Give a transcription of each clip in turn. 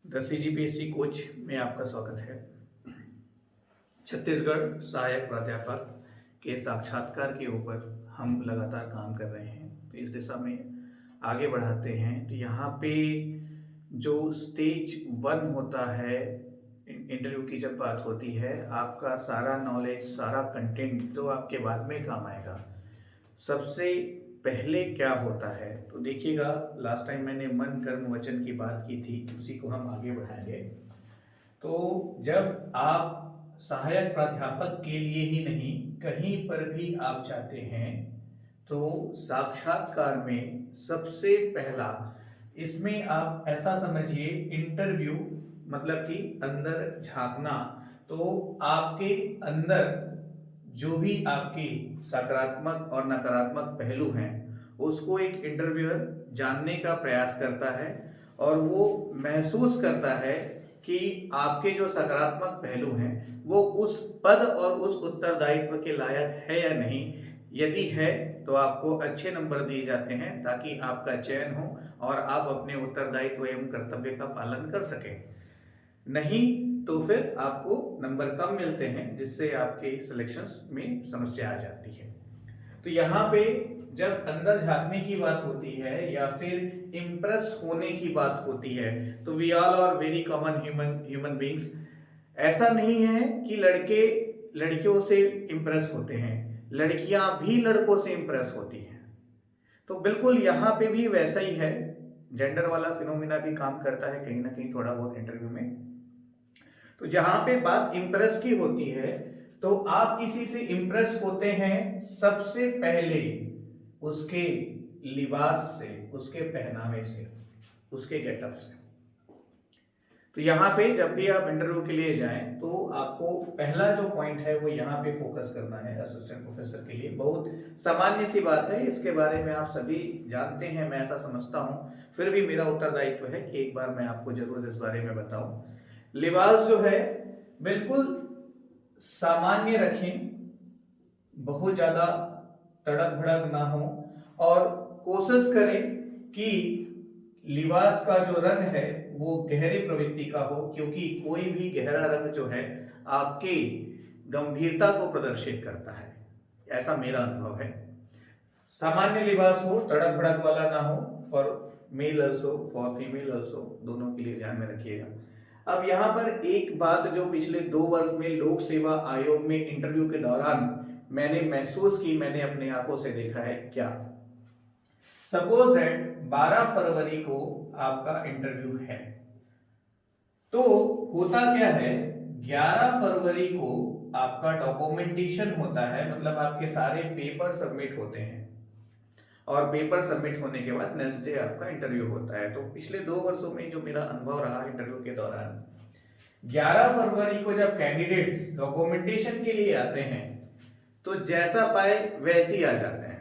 The CGPSC coach में आपका स्वागत है। छत्तीसगढ़ सहायक प्राध्यापक के साक्षात्कार के ऊपर हम लगातार काम कर रहे हैं, तो इस दिशा में आगे बढ़ाते हैं। तो यहाँ पे जो स्टेज 1 होता है, इंटरव्यू की जब बात होती है, आपका सारा नॉलेज, सारा कंटेंट जो आपके बाद में काम आएगा। सबसे पहले क्या होता है, तो देखिएगा, लास्ट टाइम मैंने मन कर्म वचन की बात की थी, उसी को हम आगे बढ़ाएंगे। तो जब आप सहायक प्राध्यापक के लिए ही नहीं, कहीं पर भी आप जाते हैं, तो साक्षात्कार में सबसे पहला, इसमें आप ऐसा समझिए, इंटरव्यू मतलब कि अंदर झांकना। तो आपके अंदर जो भी आपके सकारात्मक और नकारात्मक पहलू हैं, उसको एक इंटरव्यूअर जानने का प्रयास करता है और वो महसूस करता है कि आपके जो सकारात्मक पहलू हैं वो उस पद और उस उत्तरदायित्व के लायक है या नहीं। यदि है तो आपको अच्छे नंबर दिए जाते हैं ताकि आपका चयन हो और आप अपने उत्तरदायित्व एवं कर्तव्य का पालन कर सकें। नहीं तो फिर आपको नंबर कम मिलते हैं, जिससे आपके सिलेक्शंस में समस्या आ जाती है। तो यहाँ पे जब अंदर झांकने की बात होती है या फिर इम्प्रेस होने की बात होती है, तो we all are very common human beings. ऐसा नहीं है कि लड़के लड़कियों से इम्प्रेस होते हैं, लड़कियां भी लड़कों से इम्प्रेस होती हैं। तो बिल्कुल यहाँ पे भी वैसा ही है, जेंडर वाला फिनोमिना भी काम करता है कहीं ना कहीं थोड़ा बहुत इंटरव्यू में। तो जहां पे बात इम्प्रेस की होती है, तो आप किसी से इम्प्रेस होते हैं सबसे पहले उसके लिबास से, उसके पहनावे से, उसके गेटअप से। तो यहाँ पे जब भी आप इंटरव्यू के लिए जाएं, तो आपको पहला जो पॉइंट है वो यहाँ पे फोकस करना है। असिस्टेंट प्रोफेसर के लिए बहुत सामान्य सी बात है, इसके बारे में आप सभी जानते हैं, मैं ऐसा समझता हूं, फिर भी मेरा उत्तरदायित्व है कि एक बार मैं आपको जरूर इस बारे में बताऊं। लिबास जो है बिल्कुल सामान्य रखें, बहुत ज्यादा तड़क भड़क ना हो, और कोशिश करें कि लिबास का जो रंग है वो गहरी प्रवृत्ति का हो, क्योंकि कोई भी गहरा रंग जो है आपके गंभीरता को प्रदर्शित करता है, ऐसा मेरा अनुभव है। सामान्य लिबास हो, तड़क भड़क वाला ना हो, for male also for female also, दोनों के लिए ध्यान में रखिएगा। अब यहाँ पर एक बात जो पिछले 2 वर्ष में लोक सेवा आयोग में इंटरव्यू के दौरान मैंने महसूस की, मैंने अपने आंखों से देखा है। क्या? सपोज दैट 12 फरवरी को आपका इंटरव्यू है, तो होता क्या है, 11 फरवरी को आपका डॉक्यूमेंटेशन होता है, मतलब आपके सारे पेपर सबमिट होते हैं, और पेपर सबमिट होने के बाद नेक्स्ट डे आपका इंटरव्यू होता है। तो पिछले 2 वर्षों में जो मेरा अनुभव रहा इंटरव्यू के दौरान, 11 फरवरी को जब कैंडिडेट्स डॉक्यूमेंटेशन के लिए आते हैं, तो जैसा पाए वैसे ही आ जाते हैं।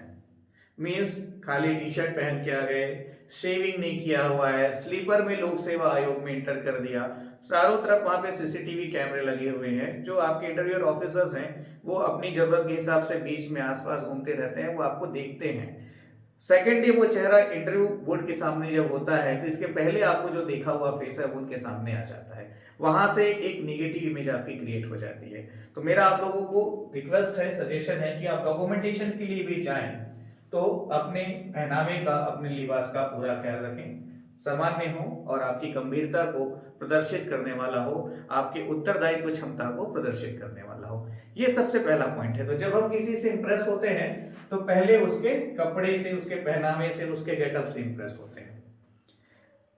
मीन्स खाली टी शर्ट पहन के आ गए, शेविंग नहीं किया हुआ है, स्लीपर में लोक सेवा आयोग में इंटर कर दिया, चारों तरफ वहां पे सीसीटीवी कैमरे लगे हुए हैं। जो आपके इंटरव्यूअर ऑफिसर्स हैं वो अपनी जरूरत के हिसाब से बीच में आसपास घूमते रहते हैं, वो आपको देखते हैं। सेकेंड डे वो चेहरा इंटरव्यू बोर्ड के सामने जब होता है, तो इसके पहले आपको जो देखा हुआ फेस है वो उनके सामने आ जाता है, वहां से एक नेगेटिव इमेज आपकी क्रिएट हो जाती है। तो मेरा आप लोगों को रिक्वेस्ट है, सजेशन है कि आप डॉक्यूमेंटेशन के लिए भी जाएं तो अपने पहनावे का, अपने लिबास का पूरा ख्याल रखें, सामान्य हो और आपकी गंभीरता को प्रदर्शित करने वाला हो, आपके उत्तरदायित्व क्षमता को प्रदर्शित करने वाला हो। ये सबसे पहला पॉइंट है। तो जब हम किसी से इंप्रेस होते हैं तो पहले उसके कपड़े से, उसके पहनावे से, उसके गेटअप से इंप्रेस होते हैं।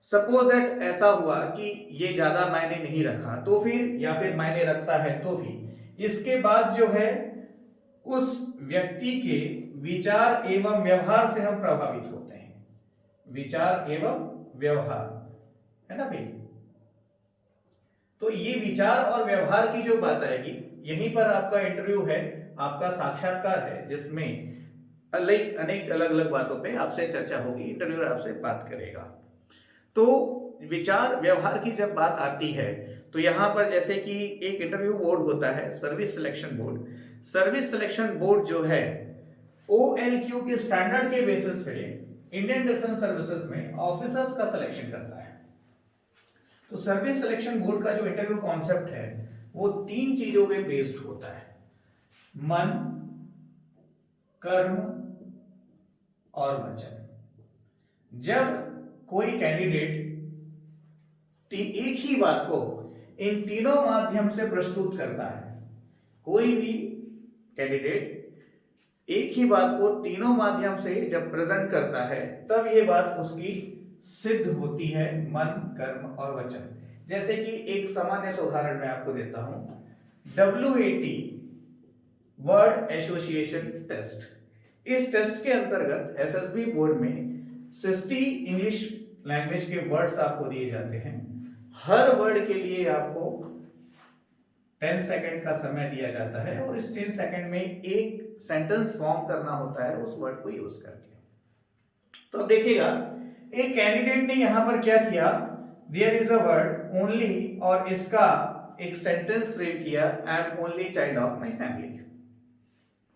सपोज दैट ऐसा हुआ कि ये ज्यादा मायने नहीं रखा, तो फिर, या फिर मायने रखता है तो भी, इसके बाद जो है उस व्यक्ति के विचार एवं व्यवहार से हम प्रभावित होते हैं। विचार एवं व्यवहार, है ना भाई? तो ये विचार और व्यवहार की जो बात आएगी, यहीं पर आपका इंटरव्यू है, आपका साक्षात्कार है, जिसमें अनेक अलग अलग बातों पे आपसे चर्चा होगी, इंटरव्यूअर आपसे बात करेगा। तो विचार व्यवहार की जब बात आती है, तो यहां पर जैसे कि एक इंटरव्यू बोर्ड होता है, service selection board. Service selection board जो है OLQ के स्टैंडर्ड के बेसिस पे इंडियन डिफेंस सर्विसेज में ऑफिसर्स का सिलेक्शन करता है। तो सर्विस सिलेक्शन बोर्ड का जो इंटरव्यू कॉन्सेप्ट है वो 3 चीजों पे बेस्ड होता है, मन, कर्म और वचन। जब कोई कैंडिडेट एक ही बात को इन तीनों माध्यम से प्रस्तुत करता है, कोई भी कैंडिडेट एक ही बात को तीनों माध्यम से जब प्रेजेंट करता है तब ये बात उसकी सिद्ध होती है, मन, कर्म और वचन। जैसे कि एक सामान्य सा उदाहरण मैं आपको देता हूं, WAT वर्ड एसोसिएशन टेस्ट। इस टेस्ट के अंतर्गत SSB बोर्ड में 60 इंग्लिश लैंग्वेज के वर्ड्स आपको दिए जाते हैं। हर वर्ड के लिए आपको 10 सेकंड का समय दिया जाता है और इस 10 सेकंड में एक सेंटेंस फॉर्म करना होता है उस वर्ड को यूज करके। तो अब देखिएगा एक कैंडिडेट ने यहां पर क्या किया, there is a word only और इसका एक सेंटेंस फ्रेम किया, I am only child of my family.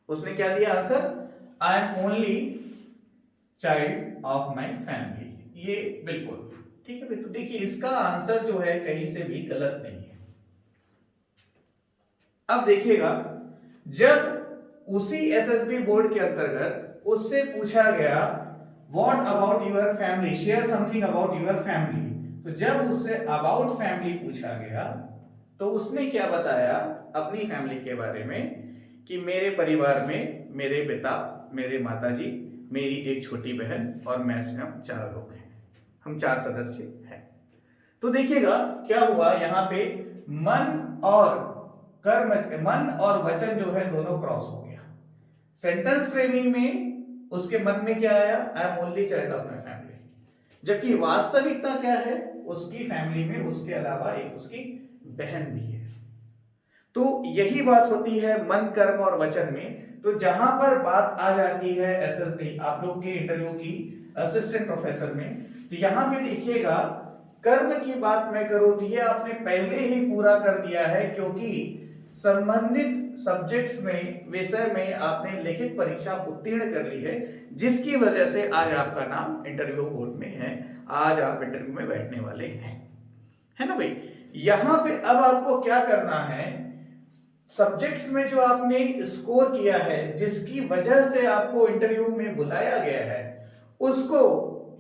उसने क्या दिया answer, I am only child of my family. ये बिल्कुल ठीक है। तो देखिए इसका आंसर जो है कहीं से भी गलत नहीं है। अब देखिएगा जब उसी SSB बोर्ड के अंतर्गत उससे पूछा गया what about your family, share something about your family, तो जब उससे अबाउट फैमिली पूछा गया तो उसने क्या बताया अपनी फैमिली के बारे में कि मेरे परिवार में मेरे पिता, मेरे माताजी, मेरी एक छोटी बहन और मैं स्वयं 4 लोग हैं, हम 4 सदस्य हैं। तो देखिएगा क्या हुआ यहाँ पे, मन और कर्म, मन और वचन जो है दोनों क्रॉस हो गया। सेंटेंस फ्रेमिंग में उसके मन में क्या आया, आई am only child of my family, जबकि वास्तविकता क्या है, उसकी फैमिली में उसके अलावा एक उसकी बहन भी है। तो यही बात होती है मन, कर्म और वचन में। तो जहां पर बात आ जाती है SSB आप लोग के इंटरव्यू की असिस्टेंट प्रोफेसर में, तो यहां पे देखिएगा कर्म की बात मैं करूं तो ये आपने पहले ही पूरा कर दिया है, क्योंकि संबंधित सब्जेक्ट्स में, विषय में आपने लिखित परीक्षा उत्तीर्ण कर ली है, जिसकी वजह से आज आपका नाम इंटरव्यू बोर्ड में है, आज आप इंटरव्यू में बैठने वाले हैं, है ना भाई। यहां पे अब आपको क्या करना है, सब्जेक्ट्स में जो आपने स्कोर किया है, जिसकी वजह से आपको इंटरव्यू में बुलाया गया है, उसको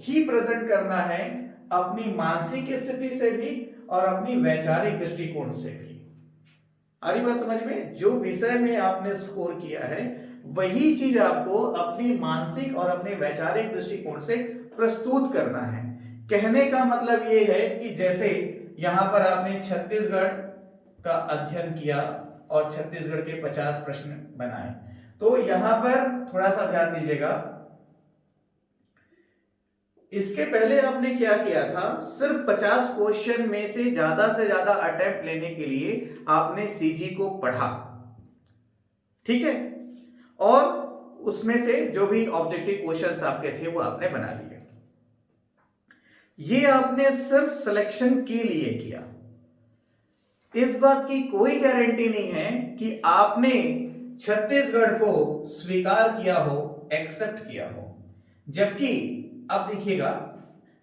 ही प्रेजेंट करना है अपनी मानसिक स्थिति से भी और अपनी वैचारिक दृष्टिकोण से भी। आ रही बात समझ में, जो विषय में आपने स्कोर किया है वही चीज आपको अपनी मानसिक और अपने वैचारिक दृष्टिकोण से प्रस्तुत करना है। कहने का मतलब ये है कि जैसे यहां पर आपने छत्तीसगढ़ का अध्ययन किया और छत्तीसगढ़ के 50 प्रश्न बनाए, तो यहां पर थोड़ा सा ध्यान दीजिएगा, इसके पहले आपने क्या किया था, सिर्फ 50 क्वेश्चन में से ज्यादा अटेम्प्ट लेने के लिए आपने CG को पढ़ा, ठीक है, और उसमें से जो भी ऑब्जेक्टिव क्वेश्चंस आपके थे वो आपने बना लिए। ये आपने सिर्फ सिलेक्शन के लिए किया। इस बात की कोई गारंटी नहीं है कि आपने छत्तीसगढ़ को स्वीकार किया हो, एक्सेप्ट किया हो। जबकि अब देखिएगा,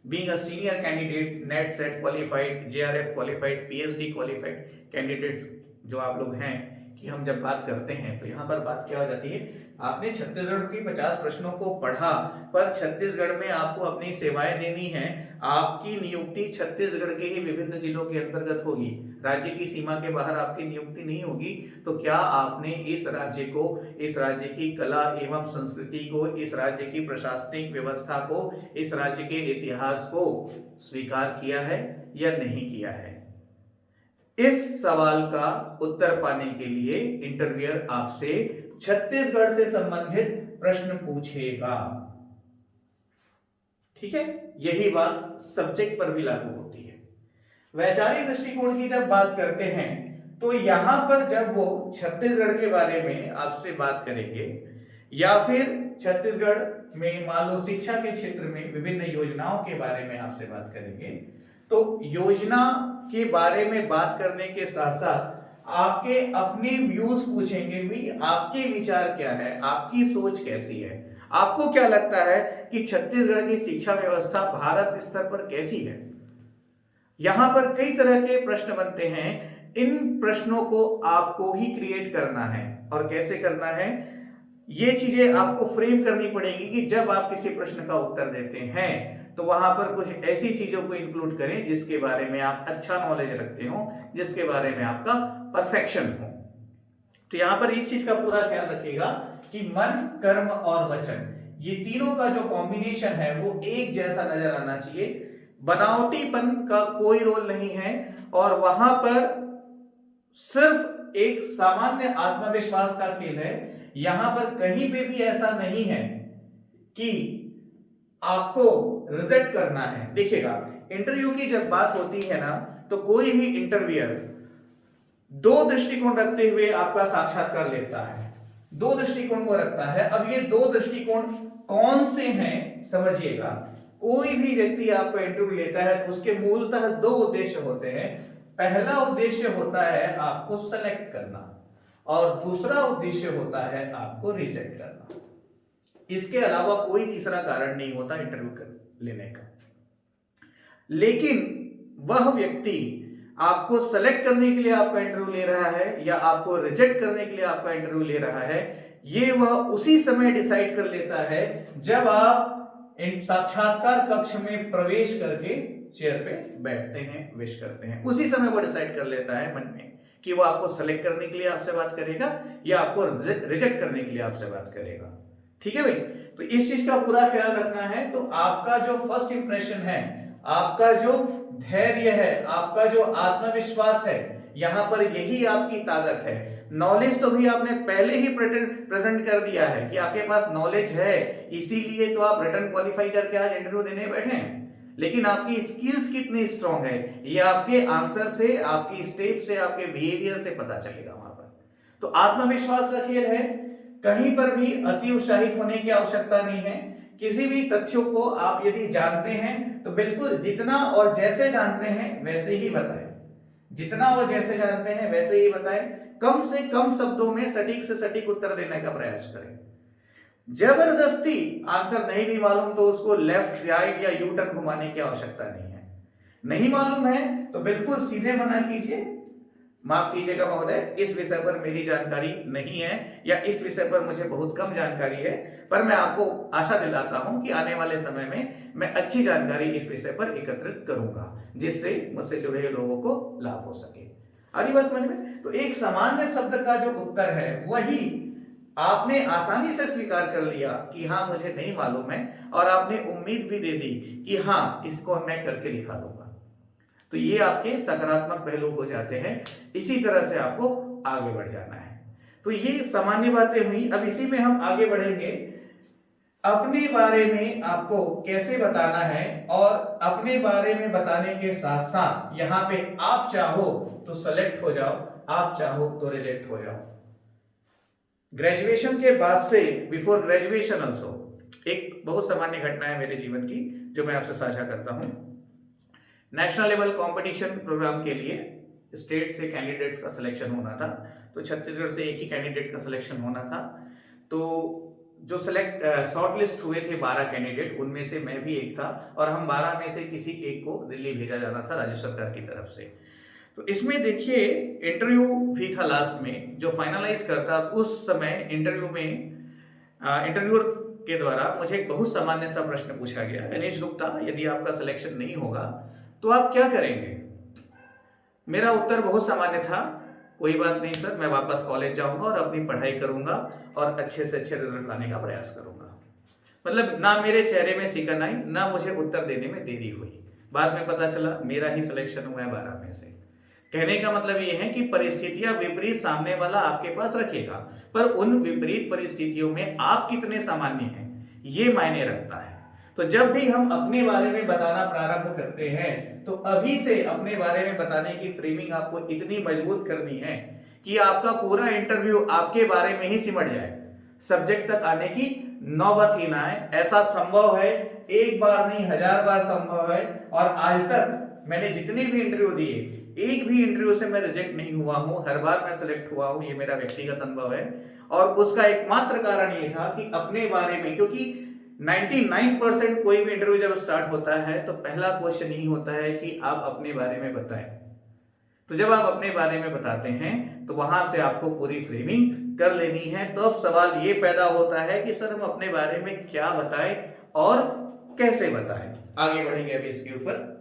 being a senior candidate, net set qualified, JRF qualified, PhD qualified candidates जो आप लोग हैं, कि हम जब बात करते हैं तो यहां पर बात क्या हो जाती है, आपने छत्तीसगढ़ की 50 प्रश्नों को पढ़ा, पर छत्तीसगढ़ में आपको अपनी सेवाएं देनी है, आपकी नियुक्ति छत्तीसगढ़ के ही विभिन्न जिलों के अंतर्गत होगी, राज्य की सीमा के बाहर आपकी नियुक्ति नहीं होगी। तो क्या आपने इस राज्य को, इस राज्य की कला एवं संस्कृति को, इस राज्य की प्रशासनिक व्यवस्था को, इस राज्य के इतिहास को स्वीकार किया है या नहीं किया है? इस सवाल का उत्तर पाने के लिए इंटरव्यूअर आपसे छत्तीसगढ़ से संबंधित प्रश्न पूछेगा, ठीक है। यही बात सब्जेक्ट पर भी लागू होती है। वैचारिक दृष्टिकोण की जब बात करते हैं तो यहां पर जब वो छत्तीसगढ़ के बारे में आपसे बात करेंगे या फिर छत्तीसगढ़ में मान लो शिक्षा के क्षेत्र में विभिन्न योजनाओं के बारे में आपसे बात करेंगे, तो योजना के बारे में बात करने के साथ साथ आपके अपने व्यूज पूछेंगे, भी आपके विचार क्या है, आपकी सोच कैसी है, आपको क्या लगता है कि छत्तीसगढ़ की शिक्षा व्यवस्था भारत स्तर पर कैसी है। यहां पर कई तरह के प्रश्न बनते हैं। इन प्रश्नों को आपको ही क्रिएट करना है। और कैसे करना है, ये चीजें आपको फ्रेम करनी पड़ेगी कि जब आप किसी प्रश्न का उत्तर देते हैं तो वहां पर कुछ ऐसी चीजों को इंक्लूड करें जिसके बारे में आप अच्छा नॉलेज रखते हो, जिसके बारे में आपका परफेक्शन हो। तो यहां पर इस चीज का पूरा ख्याल रखिएगा कि मन, कर्म और वचन, ये तीनों का जो कॉम्बिनेशन है वो एक जैसा नजर आना चाहिए। बनावटीपन का कोई रोल नहीं है। और वहां पर सिर्फ एक सामान्य आत्मविश्वास का खेल है। यहां पर कहीं पे भी ऐसा नहीं है कि आपको रिजेक्ट करना है। देखिएगा, इंटरव्यू की जब बात होती है ना, तो कोई भी इंटरव्यूअर दो दृष्टिकोण रखते हुए आपका साक्षात्कार लेता है। दो दृष्टिकोण को रखता है। अब ये दो दृष्टिकोण कौन से हैं समझिएगा। कोई भी व्यक्ति आपका इंटरव्यू लेता है तो उसके मूलतः दो उद्देश्य होते हैं। पहला उद्देश्य होता है आपको सेलेक्ट करना और दूसरा उद्देश्य होता है आपको रिजेक्ट करना। इसके अलावा कोई तीसरा कारण नहीं होता इंटरव्यू लेने का। लेकिन वह व्यक्ति आपको सेलेक्ट करने के लिए आपका इंटरव्यू ले रहा है या आपको रिजेक्ट करने के लिए आपका इंटरव्यू ले रहा है, ये वह उसी समय डिसाइड कर लेता है जब आप साक्षात्कार कक्ष में प्रवेश करके चेयर पे बैठते हैं, विश करते हैं। उसी समय वो डिसाइड कर लेता है मन में कि वो आपको सेलेक्ट करने के लिए आपसे बात करेगा या आपको रिजेक्ट करने के लिए आपसे बात करेगा। ठीक है भाई, तो इस चीज का पूरा ख्याल रखना है। तो आपका जो फर्स्ट इंप्रेशन है, आपका जो धैर्य है, आपका जो आत्मविश्वास है, यहां पर यही आपकी ताकत है। नॉलेज तो भी आपने पहले ही प्रेजेंट कर दिया है कि आपके पास नॉलेज है, इसीलिए तो आप रिटन क्वालिफाई करके आज इंटरव्यू देने बैठे हैं। लेकिन आपकी स्किल्स कितनी स्ट्रांग है, ये आपके आंसर से, आपकी स्टेप से, आपके बिहेवियर से पता चलेगा वहां पर। तो आत्मविश्वास का खेल है। कहीं पर भी अति उत्साहित होने की आवश्यकता नहीं है। किसी भी तथ्यों को आप यदि जानते हैं तो बिल्कुल जितना और जैसे जानते हैं वैसे ही बताएं। जितना और जैसे जानते हैं वैसे ही बताएं। कम से कम शब्दों में सटीक से सटीक उत्तर देने का प्रयास करें। जबरदस्ती आंसर नहीं भी मालूम तो उसको लेफ्ट, राइट या यू टर्न घुमाने की आवश्यकता नहीं है। नहीं मालूम है तो बिल्कुल सीधे मना कीजिए, माफ कीजिएगा महोदय, इस विषय पर मेरी जानकारी नहीं है या इस विषय पर मुझे बहुत कम जानकारी है, पर मैं आपको आशा दिलाता हूं कि आने वाले समय में मैं अच्छी जानकारी इस विषय पर एकत्रित करूंगा जिससे मुझसे जुड़े लोगों को लाभ हो सके। आ रही बात समझ में? तो एक सामान्य शब्द का जो उत्तर है वही आपने आसानी से स्वीकार कर लिया कि हाँ मुझे नहीं मालूम है, और आपने उम्मीद भी दे दी कि हाँ इसको मैं करके दिखा दूंगा। तो ये आपके सकारात्मक पहलू हो जाते हैं। इसी तरह से आपको आगे बढ़ जाना है। तो ये सामान्य बातें हुई। अब इसी में हम आगे बढ़ेंगे। अपने बारे में आपको कैसे बताना है, और अपने बारे में बताने के साथ साथ यहां पे आप चाहो तो सेलेक्ट हो जाओ, आप चाहो तो रिजेक्ट हो जाओ। ग्रेजुएशन के बाद से, बिफोर ग्रेजुएशन ऑल्सो, एक बहुत सामान्य घटना है मेरे जीवन की जो मैं आपसे साझा करता हूं। नेशनल लेवल कंपटीशन प्रोग्राम के लिए स्टेट से कैंडिडेट्स का सिलेक्शन होना था। तो छत्तीसगढ़ से एक ही कैंडिडेट का सिलेक्शन होना था। तो जो शॉर्ट लिस्ट हुए थे 12 कैंडिडेट, उनमें से मैं भी एक था, और हम 12 में से किसी एक को दिल्ली भेजा जाना था राज्य सरकार की तरफ से। तो इसमें देखिए इंटरव्यू भी था लास्ट में जो फाइनलाइज करता। उस समय इंटरव्यू में इंटरव्यूअर के द्वारा मुझे एक बहुत सामान्य सा प्रश्न पूछा गया, गणेश गुप्ता यदि आपका सिलेक्शन नहीं होगा तो आप क्या करेंगे? मेरा उत्तर बहुत सामान्य था, कोई बात नहीं सर, मैं वापस कॉलेज जाऊंगा और अपनी पढ़ाई करूंगा और अच्छे से अच्छे रिजल्ट लाने का प्रयास करूंगा। मतलब ना मेरे चेहरे में सिकन आई, ना मुझे उत्तर देने में देरी हुई। बाद में पता चला मेरा ही सिलेक्शन हुआ है 12 में से। कहने का मतलब ये है कि परिस्थितियां विपरीत सामने वाला आपके पास रखेगा, पर उन विपरीत परिस्थितियों में आप कितने सामान्य हैं ये मायने रखता है। तो जब भी हम अपने बारे में बताना प्रारंभ करते हैं तो अभी से अपने बारे में बताने की फ्रेमिंग आपको इतनी मजबूत करनी है कि आपका पूरा इंटरव्यू आपके बारे में ही सिमट जाए, सब्जेक्ट तक आने की नौबत ही ना आए। ऐसा संभव है, एक बार नहीं 1000 बार संभव है। और आज तक मैंने जितने भी इंटरव्यू दिए, एक भी इंटरव्यू से मैं रिजेक्ट नहीं हुआ हूं, हर बार मैं सिलेक्ट हुआ हूं। ये मेरा व्यक्तिगत अनुभव है। और उसका एकमात्र कारण ये था कि अपने बारे में, क्योंकि 99% कोई भी इंटरव्यू जब स्टार्ट होता है तो पहला क्वेश्चन यही होता है कि आप अपने बारे में बताएं। तो जब आप अपने बारे में बताते हैं तो वहां से आपको पूरी फ्रेमिंग कर लेनी है। तो अब सवाल ये पैदा होता है कि सर हम अपने बारे में क्या बताएं और कैसे बताएं। आगे बढ़ेंगे अभी इसके ऊपर।